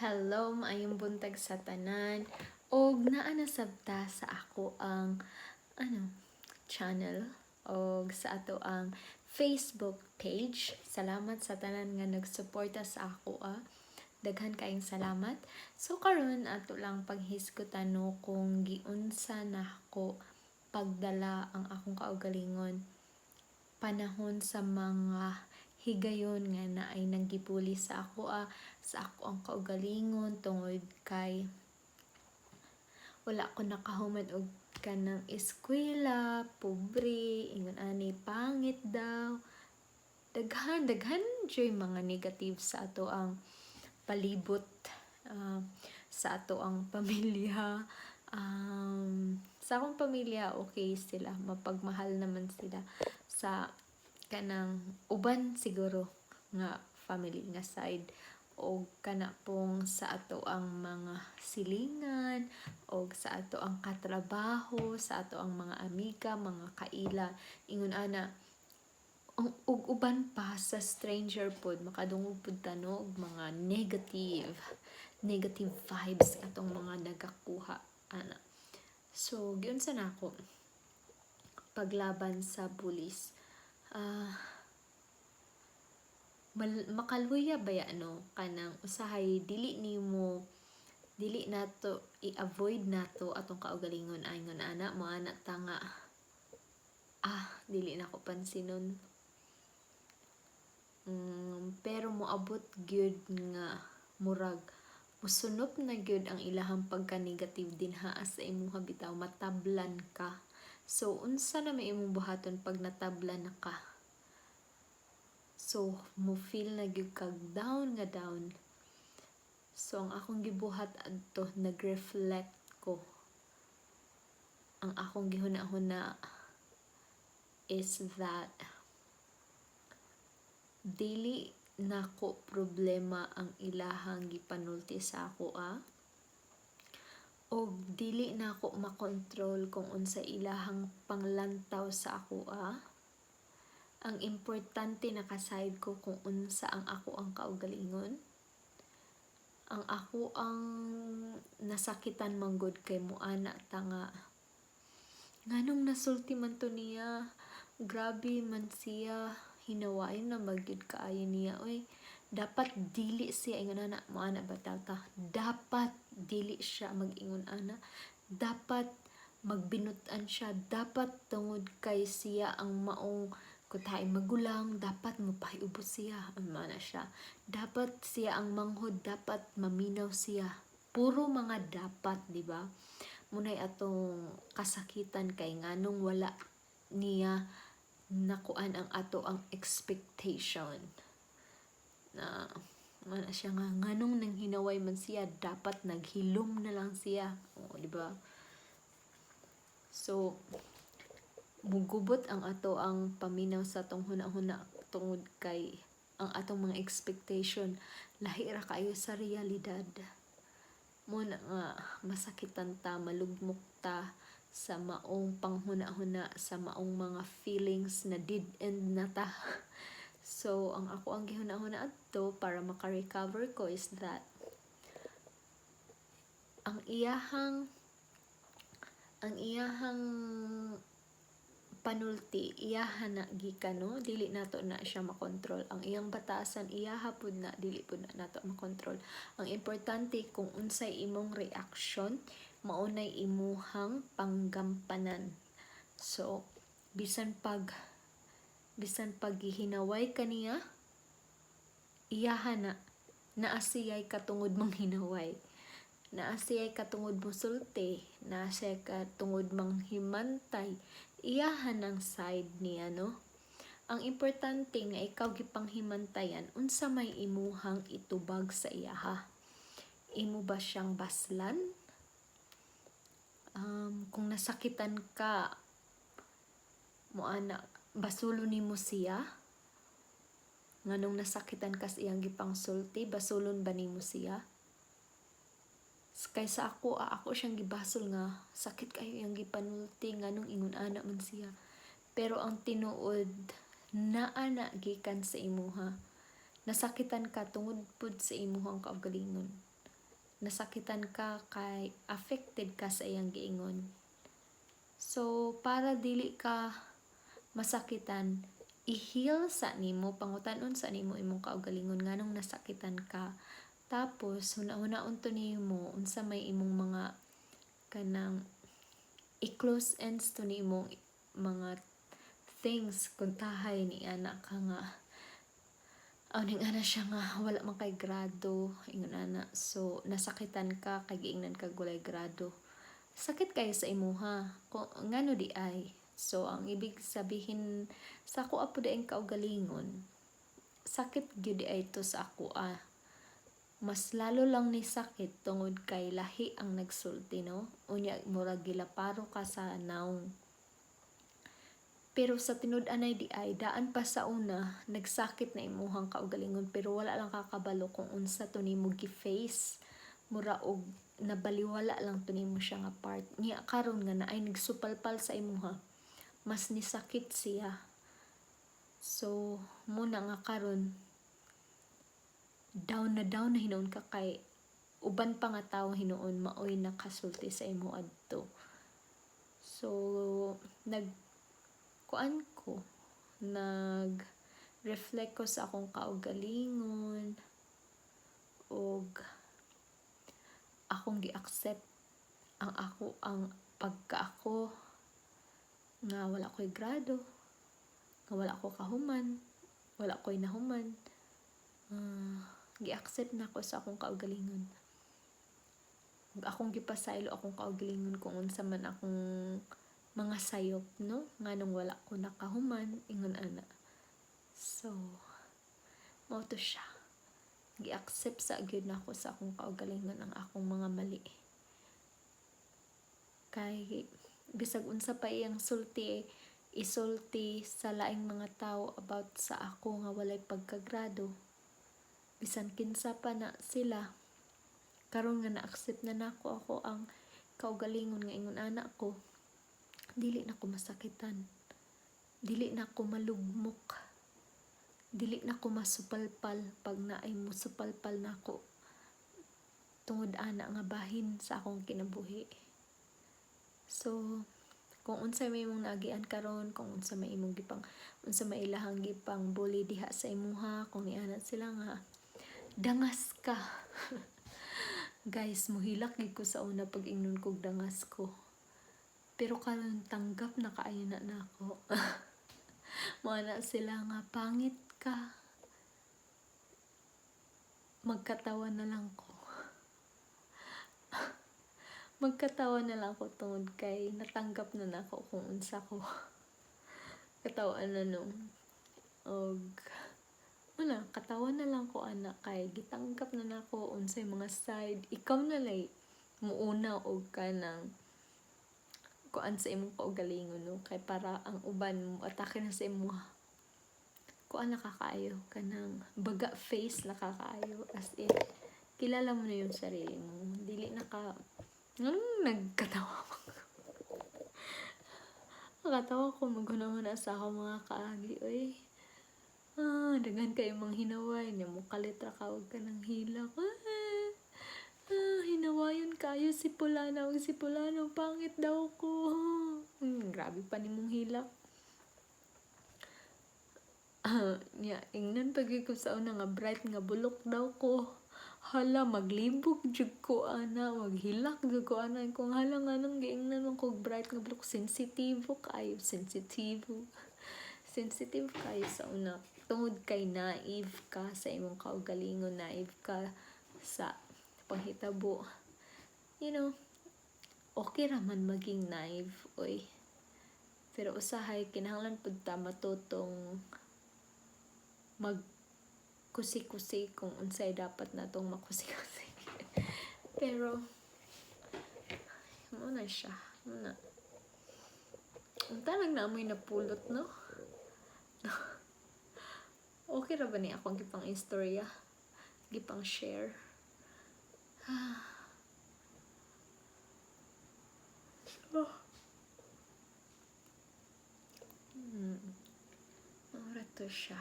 Hello, maayong buntag sa tanan. Og naa na sabta sa ako ang channel og sa ato ang Facebook page. Salamat sa tanan nga nagsuporta sa ako. Daghan kayong salamat. So karon ato lang paghisgutan no kung giunsa na ako pagdala ang akong kaugalingon panahon sa mga higayon nga na ay naggipuli sa ako sa ako ang kaugalingon tungod kay wala ko nakahuman og kanang eskwela, pobre, ingon ani pangit daw. Daghan joy mga negative sa ato ang palibot, sa ato ang pamilya. Sa akong pamilya okay sila, mapagmahal naman sila. Sa kanang uban siguro nga family nga side o kana pong sa ato ang mga silingan o sa ato ang katrabaho, sa ato ang mga amiga, mga kaila, ingon ana ug uban pa sa stranger pod makadungog pud tano og mga negative vibes atong mga nagakuha ana. So giunsa na ako paglaban sa bullies. Makaluya ba ya kanang usahay dili nato i-avoid nato atong kaugalingon ingon ana mo ana tanga dili na ko pansinon. Pero moabot gyud nga murag musunop na gyud ang ilahang pagka-negative dinha sa imong bitaw, matablan ka. So unsa na may imong buhaton pag natablan na ka? So mo feel na gyud kag down nga down. So ang akong gibuhat adto nag-reflect ko. Ang akong gihuna-huna is that dili nako problema ang ilahang gipanulti sa ako o dili nako makontrol kung unsa ilahang panglantaw sa ako Ang importante nakaside ko kung unsa ang ako ang kaugalingon. Ang ako ang nasakitan manggod kay moana tanga nganong nasulti man to niya, grabe man siya, hinawayon na magyud kaayo niya. Dapat dili siya ingon ana mo ana batata. Dapat dili siya mag-ingon ana. Dapat magbinutan siya. Dapat tungod kay siya ang maong kutay magulang, dapat mapahiubos siya. Mana siya. Dapat siya ang manghod, dapat maminaw siya. Puro mga dapat, di ba? Munay atong kasakitan kay nganong wala niya nakuan ang ato ang expectation. Na mana siya nga nganong nang hinaway man siya dapat naghilom na lang siya, di ba? So mugubot ang ato ang paminaw sa atong huna-huna tungod kay ang atong mga expectation lahi ra kayo sa realidad. Mo na nga masakitan ta, malugmok ta sa maong panghuna-huna, sa maong mga feelings na did end na ta. So ang ako ang gihuna-huna adto para maka-recover ko is that ang iyahang panulti iyahan na gikan dili nato na siya makontrol. Ang iyang batasan iyaha pud na dili pud na nato makontrol. Ang importante kung unsay imong reaction maunay imuhang panggampanan. So bisan pag gihinaway kaniya iyaha na naasiyay katungod mang hinaway, naasiyay katungod mo sulti, naasiyay katungod mang himantay, iyahan ang side niya ang importante nga ikaw gipanghimantayan unsa may imuhang itubag sa iyaha. Imo ba siyang baslan? Kung nasakitan ka moana basulo nimo siya nganong nasakitan ka sa iyang gipangsulti, basulon ba nimo siya? Kaysa ako siyang gibasol nga sakit kayo iyang gipanulti nganong ingon ana man siya. Pero ang tinuod naa na gikan sa imuha, nasakitan ka tungod pud sa imuhang kaugalingon. nasakitan ka kay affected ka sa iyang giingon. So para dili ka masakitan, i-heal sa nimo, pangutanon sa nimo imong kaugalingon nganong nasakitan ka. Tapos huna-hunaon to nimo unsa may imong mga kanang i-close ends to nimo mga things kung tahay ni ana ka nga ning ana siya nga wala man kay grado ingon ana, so nasakitan ka kay giingnan kag walay grado, sakit kayo sa imuha kung ngano di ay. So ang ibig sabihin sa ako apo daing kaugalingon, sakit gyud di ay to sa ako mas lalo lang ni sakit tungod kay lahi ang nagsulti, no, unya murag gilaparo ka sa naong. Pero sa tinud-an ay di ay daan pa sa una nagsakit na imuhang kaugalingon pero wala lang kakabalo kung unsa to nimo gi-face, mura og nabaliwala lang to nimo siya nga part niya karon nga naay nagsupalpal sa imuha mas nisakit siya. So muna nga karon down na hinuon ka kay uban pa nga tawo hinuon maoy nakasulti sa imo adto. So kuan ko nag-reflect ko sa akong kaugalingon og akong gi-accept ang pagka-ako nga wala ko'y grado, nga wala ko kahuman, wala ko'y nahuman. Gi-accept na ko sa akong kaugalingon. Akong gipasaylo akong kaugalingon kung unsa man akong mga sayop, no, nganong wala ko nakahuman ingon ana. So mao to siya, gi-accept sa gyud nako sa akong kaugalingon ang akong mga mali kay bisag unsa pa iyang sulti isulti sa laing mga tawo about sa ako nga walay pagkagrado, bisan kinsa pa na sila karon nga na-accept na nako ako ang kaugalingon nga ingon ana ko, dili na ko masakitan, dili na ko malugmok, dili na ko masupalpal pag naay mo supalpal nako tungod ana nga bahin sa akong kinabuhi. So kung unsa may imong naagian karon, kung unsa may imong unsa may ilahang gipang bully diha sa imuha, kung niana sila nga dangas ka guys, muhilak gid ko sa una pag ingnon kog dangas ko. Pero karon tanggap na kaayo na nako. Mana sila nga pangit ka. Magkatawa na lang ko. Magkatawa na lang ko tungod kay natanggap na nako kung unsa ko. Katawa na nung og wala, katawa na lang ko ana kay gitanggap na nako unsay mga side. Ikaw na lay muuna og kanang kuan sa imong kaugalingon, no, kay para ang uban mo atake na sa imo kuan nakakaayo kanang baga face nakakaayo, as in kilala mo na yung sarili mo, dili naka nagkatawa nakatawa ko maghuna-huna sa ako mga kaagi oy. Daghan kay imong hinaway niya mo kalitra ka og kanang hilak. Hinawayon kayo si Pulana o si Pulano, pangit daw ko. Grabe pa nimong hilak. Ingnan pagi ko sa una nga bright nga bulok daw ko. Hala, maglibog jud ko ana, maghilak jud ko ana kung hala nga nang giingnan man kog bright nga bulok, sensitive kayo sa una tungod kay naive ka sa imong kaugalingon, naive ka sa panghitabo, you know, okay raman maging naive oy, pero usahay kinahanglan pud ta matutong magkusi-kusi kung unsay dapat natong makusi-kusi. Pero muna siya muna unta lang naamoy napulot, no. Okay ra ba ni akong gipang istorya, gipang share? Ora to siya.